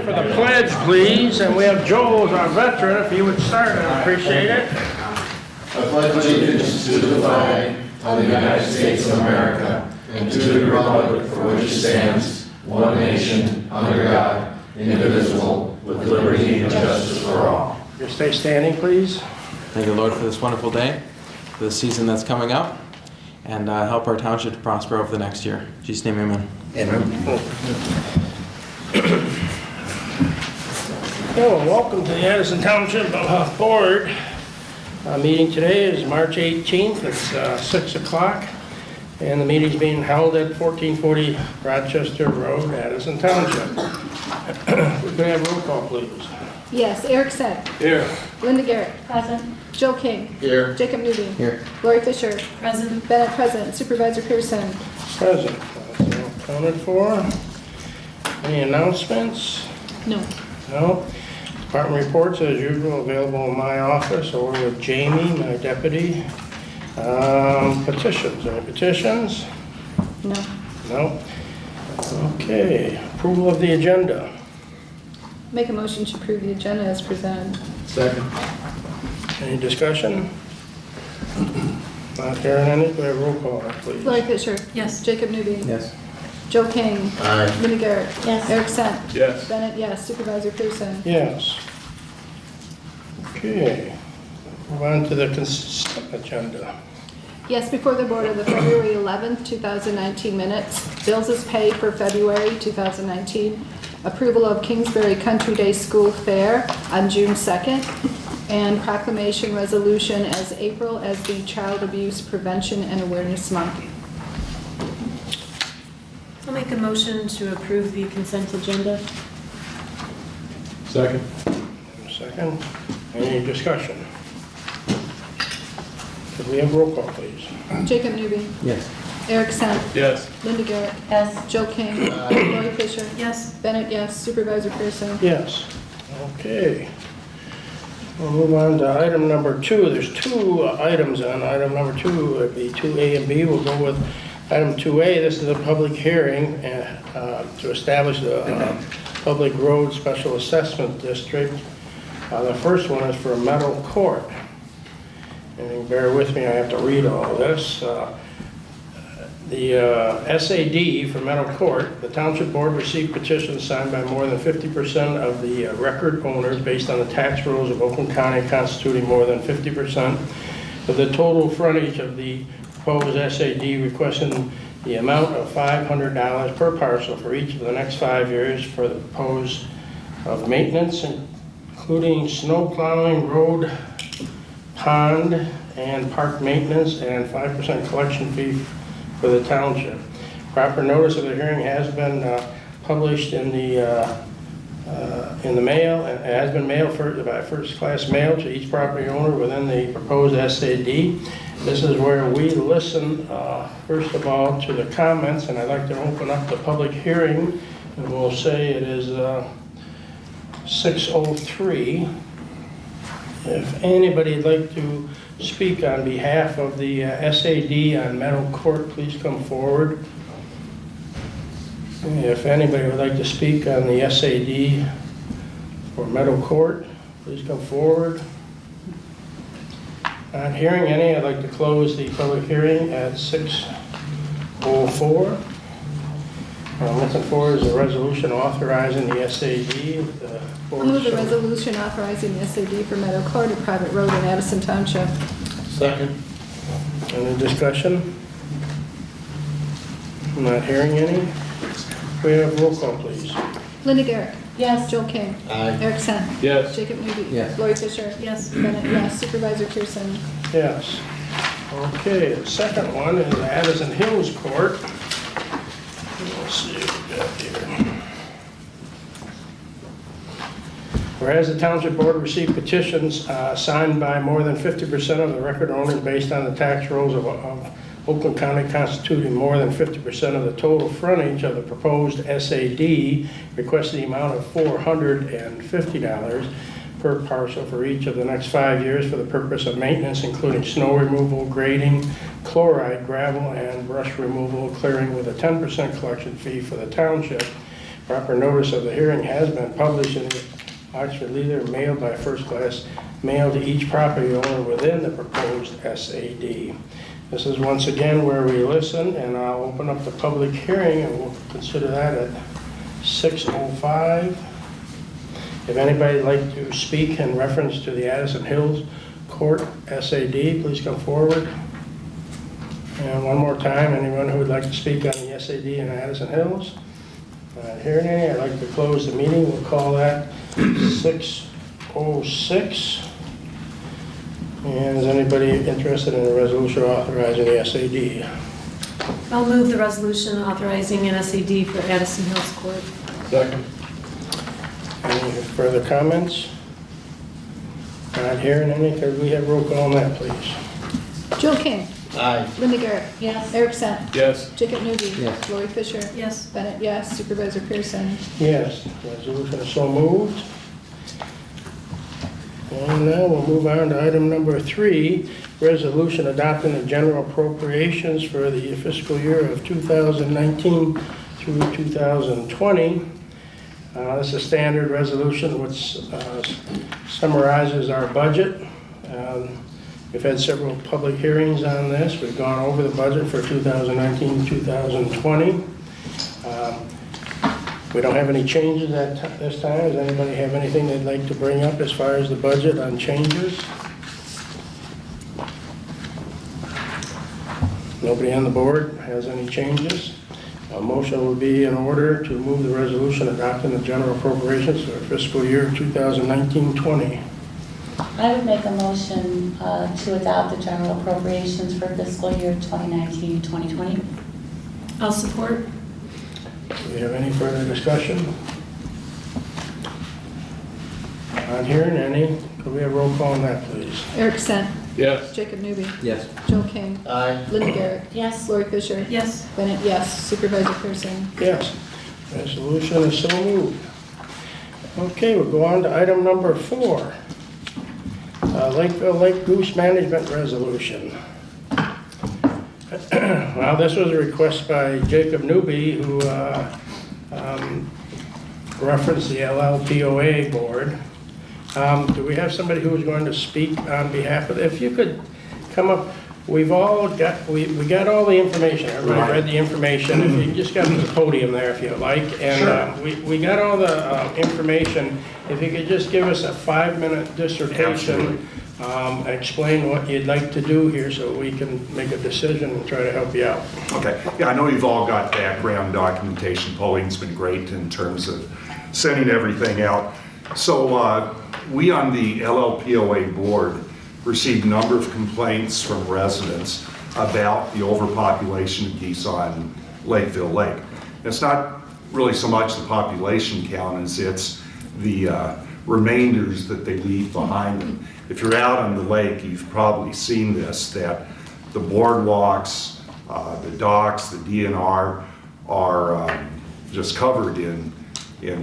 for the pledge, please. And we have Joel as our veteran. If he would start, I'd appreciate it. I pledge allegiance to the flag of the United States of America and to the republic for which it stands, one nation, under God, indivisible, with liberty and justice for all. Just stay standing, please. Thank you, Lord, for this wonderful day, for the season that's coming up, and help our township to prosper over the next year. In Jesus' name, amen. Amen. Hello, and welcome to the Addison Township Board. Meeting today is March 18th. It's 6 o'clock, and the meeting's being held at 1440 Rochester Road, Addison Township. We can have roll call, please. Yes, Eric Said. Here. Linda Garrett. Present. Joe King. Here. Jacob Newby. Here. Lori Fisher. Present. Bennett present. Supervisor Pearson. Present. That's all accounted for. Any announcements? No. No. Department reports, as usual, available in my office or with Jamie, my deputy. Petitions. Any petitions? No. No. Okay. Approval of the agenda. Make a motion to approve the agenda as presented. Second. Any discussion? Not hearing any. Do we have roll call, please? Lori Fisher. Yes. Jacob Newby. Yes. Joe King. Aye. Linda Garrett. Yes. Eric Said. Yes. Bennett, yes. Supervisor Pearson. Yes. Okay. Move on to the consent agenda. Yes, before the board are the February 11th, 2019 minutes. Bills is paid for February 2019. Approval of Kingsbury Country Day School Fair on June 2nd. And proclamation resolution as April as the Child Abuse Prevention and Awareness Month. I'll make a motion to approve the consent agenda. Second. Second. Any discussion? Could we have roll call, please? Jacob Newby. Yes. Eric Said. Yes. Linda Garrett. Yes. Joe King. Lori Fisher. Yes. Bennett, yes. Supervisor Pearson. Yes. Okay. We'll move on to item number 2. There's 2 items on item number 2. It'd be 2A and B. We'll go with item 2A. This is a public hearing to establish the Public Road Special Assessment District. The first one is for Meadow Court. And bear with me, I have to read all this. The SAD for Meadow Court, the Township Board received petitions signed by more than 50% of the record owners based on the tax rolls of Oakland County constituting more than 50% of the total frontage of the proposed SAD, requesting the amount of $500 per parcel for each of the next 5 years for the proposed of maintenance, including snow plowing, road, pond, and park maintenance, and 5% collection fee for the township. Proper notice of the hearing has been published in the mail, and it has been mailed by first-class mail to each property owner within the proposed SAD. This is where we listen, first of all, to the comments, and I'd like to open up the public hearing, and we'll say it is 6:03. If anybody'd like to speak on behalf of the SAD on Meadow Court, please come forward. If anybody would like to speak on the SAD for Meadow Court, please come forward. Not hearing any, I'd like to close the public hearing at 6:04. What I'm looking for is a resolution authorizing the SAD. I'll move the resolution authorizing the SAD for Meadow Court, a private road in Addison Township. Second. Any discussion? I'm not hearing any. We have roll call, please. Linda Garrett. Yes. Joe King. Aye. Eric Said. Yes. Jacob Newby. Yes. Lori Fisher. Yes. Bennett, yes. Supervisor Pearson. Yes. Okay, the second one is Addison Hills Court. Let's see what we got here. Whereas the Township Board received petitions signed by more than 50% of the record owners based on the tax rolls of Oakland County constituting more than 50% of the total frontage of the proposed SAD, requesting the amount of $450 per parcel for each of the next 5 years for the purpose of maintenance, including snow removal, grading, chloride, gravel, and brush removal, clearing with a 10% collection fee for the township. Proper notice of the hearing has been published in the Oxford Leader, mailed by first class mail to each property owner within the proposed SAD. This is once again where we listen, and I'll open up the public hearing, and we'll consider that at 6:05. If anybody'd like to speak in reference to the Addison Hills Court SAD, please come forward. And one more time, anyone who would like to speak on the SAD in Addison Hills? Not hearing any, I'd like to close the meeting. We'll call that 6:06. And is anybody interested in a resolution authorizing the SAD? I'll move the resolution authorizing an SAD for Addison Hills Court. Second. Any further comments? Not hearing any, could we have roll call on that, please? Joel King. Aye. Linda Garrett. Yes. Eric Sent. Yes. Jacob Newby. Yes. Lori Fisher. Yes. Bennett, yes. Supervisor Pearson. Yes, resolution is so moved. And now we'll move on to item number 3, resolution adopting the general appropriations for the fiscal year of 2019 through 2020. This is a standard resolution which summarizes our budget. We've had several public hearings on this. We've gone over the budget for 2019-2020. We don't have any changes at this time. Does anybody have anything they'd like to bring up as far as the budget on changes? Nobody on the board has any changes? A motion would be in order to move the resolution adopting the general appropriations for fiscal year 2019-20. I would make a motion to adopt the general appropriations for fiscal year 2019-2020. I'll support. Do we have any further discussion? Not hearing any. Could we have roll call on that, please? Eric Sent. Yes. Jacob Newby. Yes. Joel King. Aye. Linda Garrett. Yes. Lori Fisher. Yes. Bennett, yes. Supervisor Pearson. Yes. Resolution is so moved. Okay, we'll go on to item number 4. Lakeville Lake Goose Management Resolution. Well, this was a request by Jacob Newby, who referenced the LLPOA board. Do we have somebody who is going to speak on behalf of it? If you could come up, we've all got, we got all the information. Everybody read the information. If you just got to the podium there if you like. And we got all the information. If you could just give us a 5-minute dissertation, explain what you'd like to do here so we can make a decision and try to help you out. Okay, yeah, I know you've all got background documentation. Pauling's been great in terms of sending everything out. So we on the LLPOA board received a number of complaints from residents about the overpopulation of geese on Lakeville Lake. It's not really so much the population count as it's the remainders that they leave behind them. If you're out on the lake, you've probably seen this, that the boardwalks, the docks, the DNR are just covered in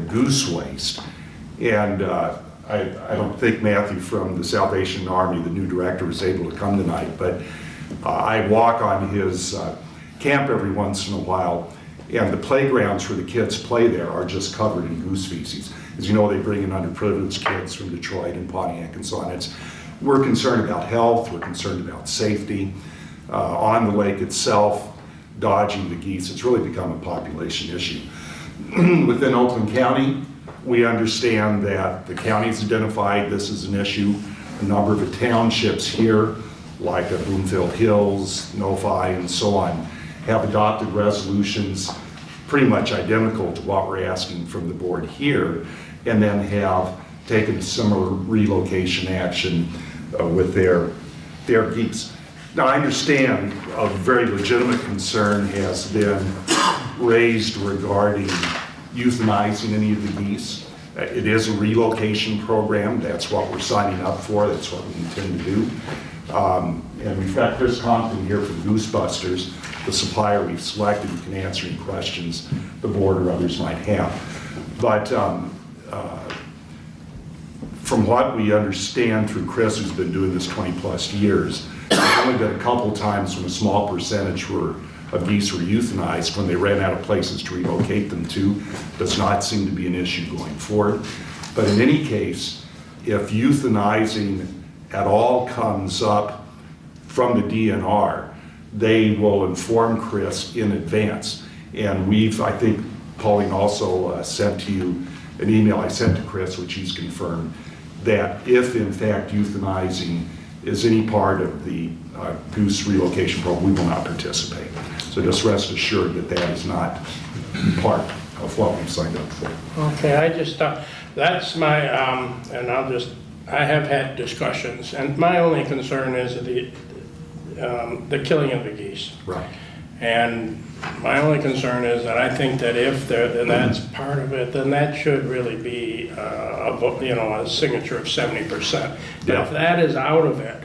goose waste. And I don't think Matthew from the Salvation Army, the new director, was able to come tonight, but I walk on his camp every once in a while, and the playgrounds where the kids play there are just covered in goose feces. As you know, they bring in underprivileged kids from Detroit and Pontiac and so on. We're concerned about health, we're concerned about safety. On the lake itself, dodging the geese, it's really become a population issue. Within Oakland County, we understand that the county's identified this as an issue. A number of the townships here, like Bloomfield Hills, Novi, and so on, have adopted resolutions pretty much identical to what we're asking from the board here, and then have taken similar relocation action with their geese. Now, I understand a very legitimate concern has been raised regarding euthanizing any of the geese. It is a relocation program. That's what we're signing up for. That's what we intend to do. And we've got Chris Compton here from Goosebusters, the supplier we've selected, who can answer any questions the board or others might have. But from what we understand through Chris, who's been doing this 20 plus years, there's only been a couple times when a small percentage were of geese were euthanized when they ran out of places to relocate them to. Does not seem to be an issue going forward. But in any case, if euthanizing at all comes up from the DNR, they will inform Chris in advance. And I think Pauline also sent to you an email I sent to Chris, which he's confirmed, that if in fact euthanizing is any part of the goose relocation program, we will not participate. So just rest assured that that is not part of what we've signed up for. Okay, I just, that's my, and I have had discussions, and my only concern is the killing of the geese. Right. And my only concern is that I think that if that's part of it, then that should really be, a signature of 70%. But Yeah. if that is out of it,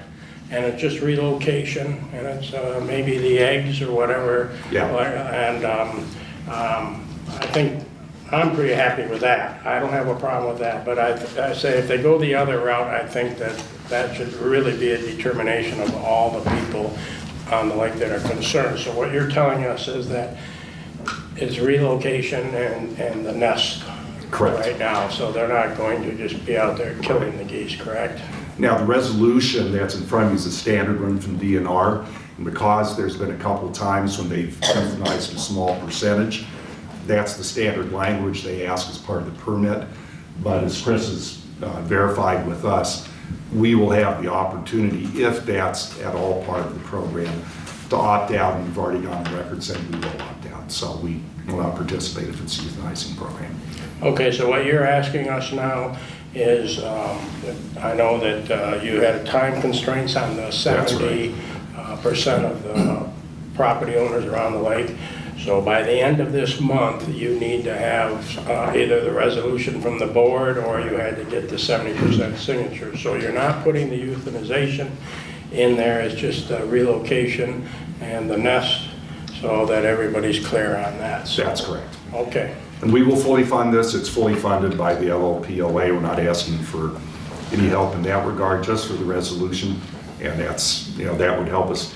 and it's just relocation, and it's maybe the eggs or whatever. Yeah. And I think I'm pretty happy with that. I don't have a problem with that, but I say if they go the other route, I think that should really be a determination of all the people on the lake that are concerned. So what you're telling us is that it's relocation and the nest. Correct. Right now, so they're not going to just be out there killing the geese, correct? Now, the resolution that's in front of you is a standard one from DNR, and because there's been a couple of times when they've euthanized a small percentage, that's the standard language they ask as part of the permit. But as Chris has verified with us, we will have the opportunity, if that's at all part of the program, to opt out, and we've already gone on record saying we will opt out. So we will not participate if it's a euthanizing program. Okay, so what you're asking us now is, I know that you had time constraints on the 70% of the property owners around the lake. So by the end of this month, you need to have either the resolution from the board or you had to get the 70% signature. So you're not putting the euthanization in there, it's just relocation and the nest, so that everybody's clear on that. So, That's correct. okay. And we will fully fund this. It's fully funded by the LLPOA. We're not asking for any help in that regard, just for the resolution. And that's, that would help us.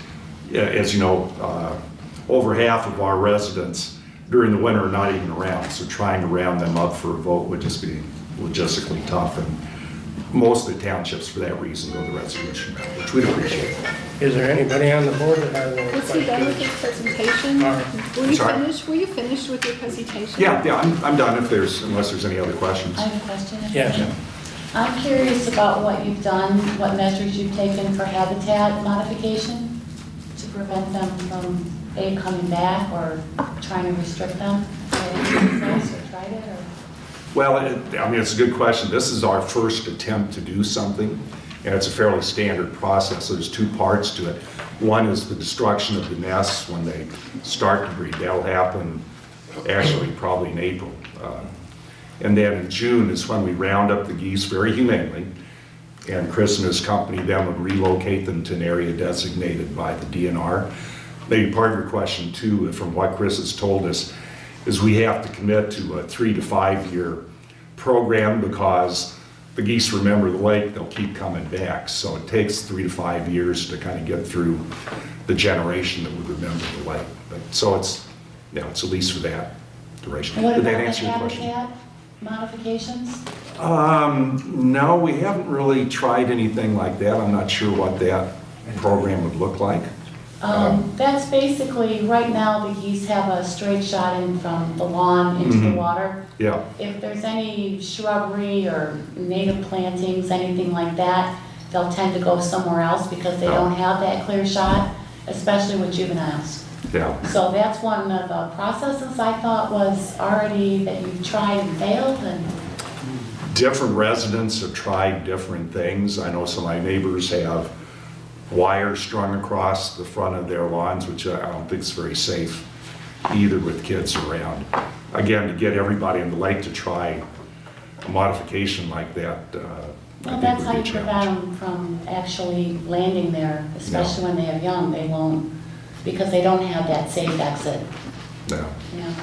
As you know, over half of our residents during the winter are not even around. So trying to round them up for a vote would just be logistically tough. And most of the townships, for that reason, go the resolution route, which we'd appreciate. Is there anybody on the board that has any Was he done with questions? his presentation? All right. Were you Sorry? finished? Were you finished with your presentation? Yeah, I'm done unless there's any other questions. I have a question. Yes. I'm curious about what you've done, what measures you've taken for habitat modification to prevent them from coming back or trying to restrict them. Have you tried it or? Well, it's a good question. This is our first attempt to do something, and it's a fairly standard process. There's two parts to it. One is the destruction of the nests when they start to breed. That'll happen actually probably in April. And then in June is when we round up the geese very humanely, and Chris and his company then would relocate them to an area designated by the DNR. Maybe part of your question too, from what Chris has told us, is we have to commit to a 3 to 5 year program because the geese remember the lake, they'll keep coming back. So it takes 3 to 5 years to kind of get through the generation that would remember the lake. But so it's at least for that duration. What Did that about the answer your question? habitat modifications? No, we haven't really tried anything like that. I'm not sure what that program would look like. That's basically, right now, the geese have a straight shot in from the lawn into the water. Yeah, If there's any shrubbery or native plantings, anything like that, they'll tend to go somewhere else because they don't have that clear shot, especially with juveniles. yeah. So that's one of the processes I thought was already that you've tried and failed and. Different residents have tried different things. I know some of my neighbors have wires strung across the front of their lawns, which I don't think is very safe either with kids around. Again, to get everybody in the lake to try a modification like that, I Well, think that's would how be a you prevent challenge. them from actually landing there, especially when they have young. They won't, because they don't have that safe exit. No.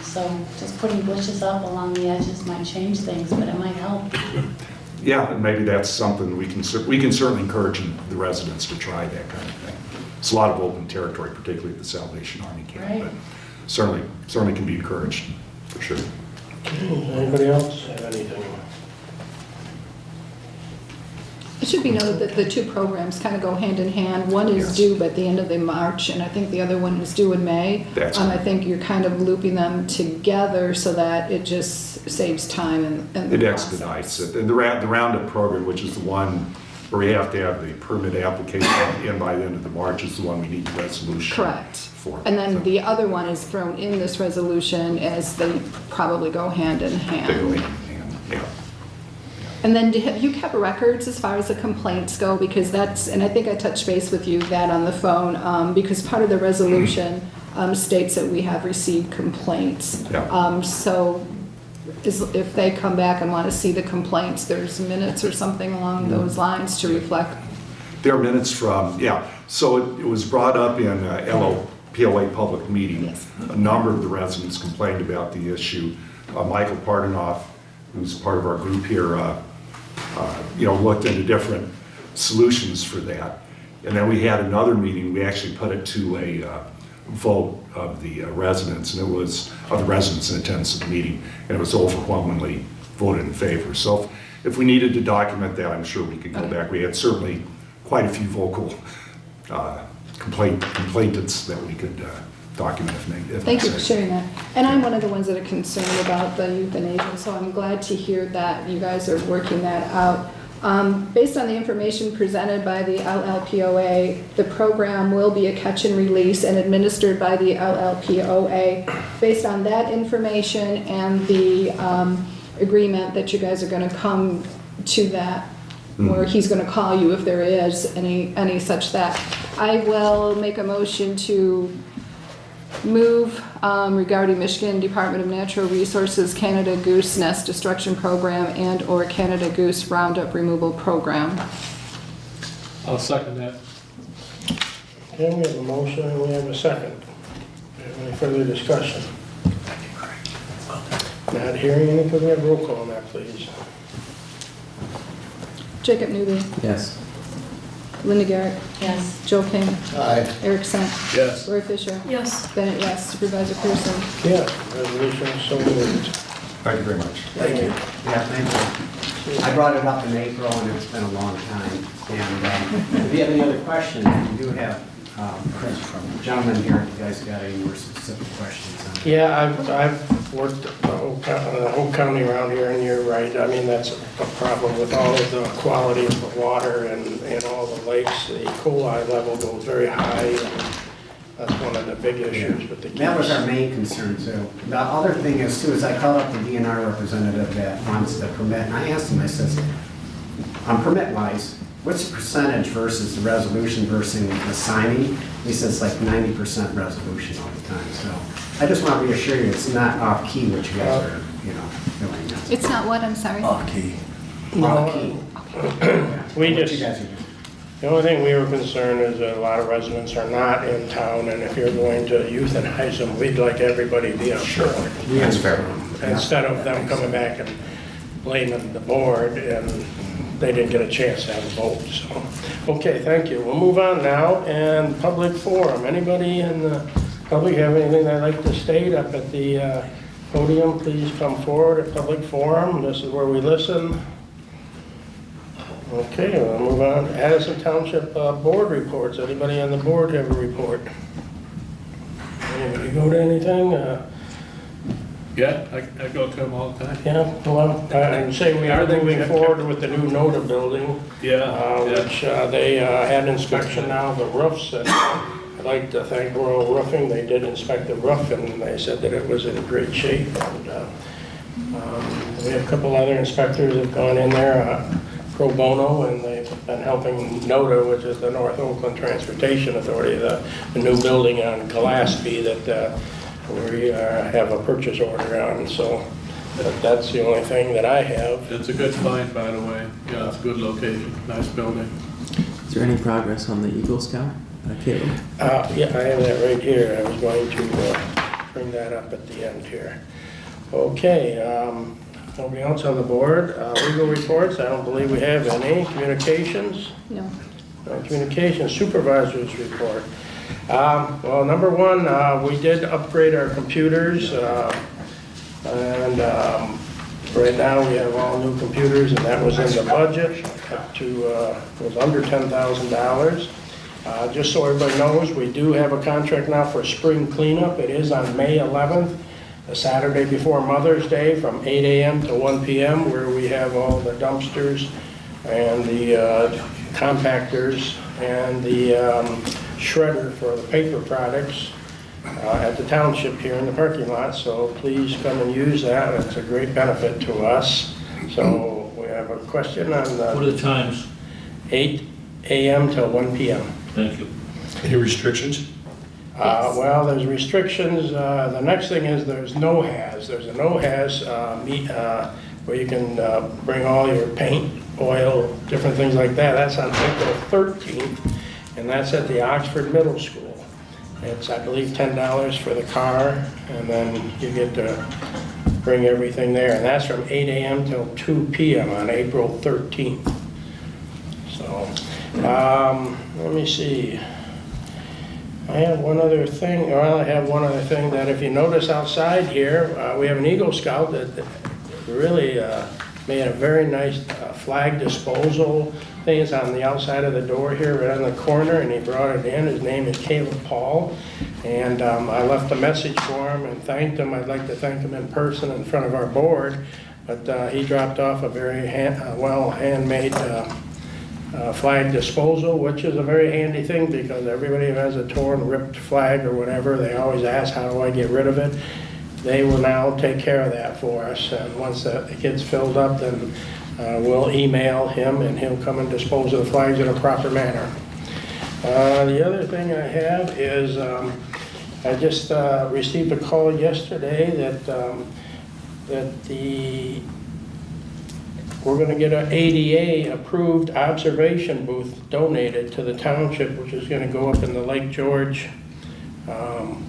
So just putting bushes up along the edges might change things, but it might help. Yeah, and maybe that's something we can certainly encourage the residents to try that kind of thing. It's a lot of open territory, particularly at the Salvation Army camp, Right. but certainly can be encouraged, for sure. Anybody else have anything? It should be noted that the two programs kind of go hand in hand. One is Yes. due at the end of the March, and I think the other one is due in May. That's I right. think you're kind of looping them together so that it just saves time and the It process. expedites it. And the Roundup program, which is the one where we have to have the permit application in by the end of the March, is the one we need the resolution Correct. for. And then So the other one is thrown in this resolution as they probably go hand in they go hand. hand in hand, yeah. And then have you kept records as far as the complaints go? Because that's, and I think I touched base with you that on the phone, because part of the resolution states that we have received complaints. Yeah. So if they come back and want to see the complaints, there's minutes or something along those lines to reflect. There are minutes from, yeah, so it was brought up in LOPOA public meeting. Yes. A number of the residents complained about the issue. Michael Pardanoff, who's part of our group here, looked into different solutions for that. And then we had another meeting, we actually put it to a vote of the residents, and it was, of the residents in attendance at the meeting, and it was overwhelmingly voted in favor. So if we needed to document that, I'm sure we could go Okay. back. We had certainly quite a few vocal complainants that we could document if necessary. Thank you for sharing that. And I'm one of the ones that are concerned about the euthanasia, so I'm glad to hear that you guys are working that out. Based on the information presented by the LLPOA, the program will be a catch and release and administered by the LLPOA. Based on that information and the agreement that you guys are going to come to that, or he's going to call you if there is any such that, I will make a motion to move regarding Michigan Department of Natural Resources Canada Goose Nest Destruction Program and/or Canada Goose Roundup Removal Program. I'll second that. Okay, we have a motion and we have a second. Do we have any further discussion? Not hearing anything, we have roll call on that, please. Jacob Newby, Yes. Linda Garrett, Yes. Joe King, Aye. Eric Sant, Yes. Lori Fisher, Yes. Bennett, yes, Supervisor Pearson. Yes, resolution is so moved. Thank you very much. Thank you. Yeah, thank you. I brought it up in April, and it's been a long time. And if you have any other questions, we do have Chris from the gentleman here, if you guys got any more specific questions on it. Yeah, I've worked the whole county around here, and you're right. I mean, that's a problem with all of the quality of the water and all the lakes. The E. coli level goes very high, and that's one of the big issues with the geese. That was our main concern too. The other thing is too, is I called up the DNR representative that wants the permit, and I asked him, I says, on permit wise, what's the percentage versus the resolution versus the signing? He says like 90% resolution all the time, so I just want to reassure you, it's not off key what you guys are, doing. It's not what, I'm sorry? Off key. No, Off key. Yeah, we what just- you guys are doing. The only thing we were concerned is that a lot of residents are not in town, and if you're going to euthanize them, we'd like everybody to be on board. That's fair. Instead of them coming back and blaming the board, and they didn't get a chance to have a vote, so. Okay, thank you. We'll move on now, and public forum. Anybody in the public have anything they'd like to state up at the podium? Please come forward at public forum. This is where we listen. Okay, we'll move on. Addison Township board reports. Anybody on the board have a report? Anybody go to anything? Yeah, I go to them all the time. Yeah, well, I can say we are moving forward with the new NOTA building, Yeah, which they had inspection now of the roofs, and I'd like to thank Royal Roofing. They did inspect the roof, and they said that it was in great shape. And we have a couple other inspectors that have gone in there, pro bono, and they've been helping NOTA, which is the North Oakland Transportation Authority, the new building on Gillespie that we have a purchase order on, so that's the only thing that I have. It's a good find, by the way. Yeah, it's a good location, nice building. Is there any progress on the Eagle Scout, Caleb? Yeah, I have that right here. I was going to bring that up at the end here. Okay, nobody else on the board? Legal reports, I don't believe we have any. Communications? No. Communications Supervisors Report. Well, number one, we did upgrade our computers, and right now we have all new computers, and that was in the budget, up to, was under $10,000. Just so everybody knows, we do have a contract now for spring cleanup. It is on May 11th, the Saturday before Mother's Day, from 8 a.m. to 1 p.m., where we have all the dumpsters and the compactors and the shredder for the paper products at the Township here in the parking lot. So please come and use that. It's a great benefit to us. So we have a question on What are the times? 8 a.m. till 1 p.m. Thank you. Any restrictions? Well, there's restrictions. The next thing is there's no-haz. There's a no-haz where you can bring all your paint, oil, different things like that. That's on April 13th, and that's at the Oxford Middle School. It's, I believe, $10 for the car, and then you get to bring everything there. And that's from 8 a.m. till 2 p.m. on April 13th. So, let me see. I have one other thing, that if you notice outside here, we have an Eagle Scout that really made a very nice flag disposal thing. It's on the outside of the door here, right on the corner, and he brought it in. His name is Caleb Paul, and I left a message for him and thanked him. I'd like to thank him in person in front of our board, but he dropped off a very handmade flag disposal, which is a very handy thing because everybody who has a torn, ripped flag or whatever, they always ask, how do I get rid of it? They will now take care of that for us, and once that gets filled up, then we'll email him and he'll come and dispose of the flags in a proper manner. The other thing I have is I just received a call yesterday that we're going to get an ADA-approved observation booth donated to the township, which is going to go up in the Lake George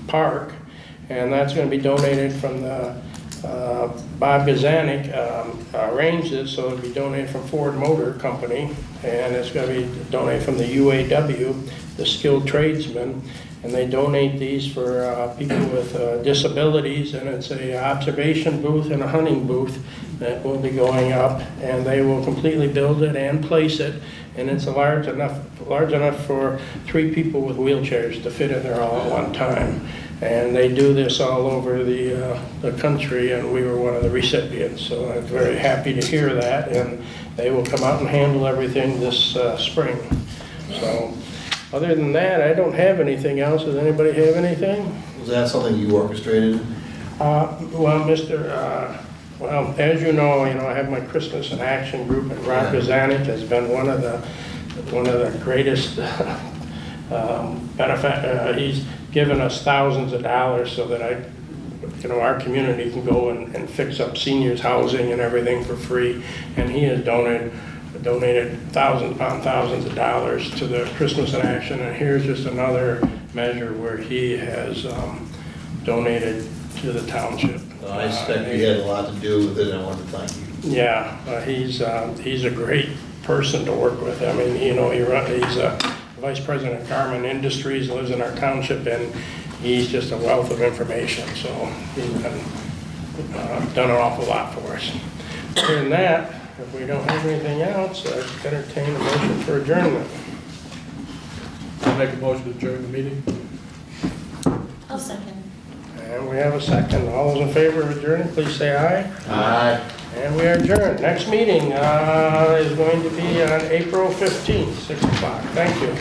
Park, and that's going to be donated from the Bob Gazanik arranged it, so it'll be donated from Ford Motor Company, and it's going to be donated from the UAW, the skilled tradesmen, and they donate these for people with disabilities, and it's a observation booth and a hunting booth that will be going up, and they will completely build it and place it, and it's large enough for 3 people with wheelchairs to fit in there all at one time. And they do this all over the country, and we were one of the recipients, so I'm very happy to hear that, and they will come out and handle everything this spring. So, other than that, I don't have anything else. Does anybody have anything? Was that something you orchestrated? Well, as you know, I have my Christmas in Action group, and Rob Gazanik has been one of the greatest he's given us thousands of dollars so that our community can go and fix up seniors' housing and everything for free, and he has donated thousands upon thousands of dollars to the Christmas in Action, and here's just another measure where he has donated to the township. I expect you had a lot to do with it, and I want to thank you. Yeah, he's a great person to work with. I mean, he's a vice president of Garmin Industries, lives in our township, and he's just a wealth of information. So he's done an awful lot for us. Other than that, if we don't have anything else, I entertain a motion for adjournment. I'll make a motion to adjourn the meeting. I'll second. And we have a second. All those in favor of adjourning, please say aye. Aye. And we are adjourned. Next meeting is going to be on April 15th, 6 o'clock. Thank you.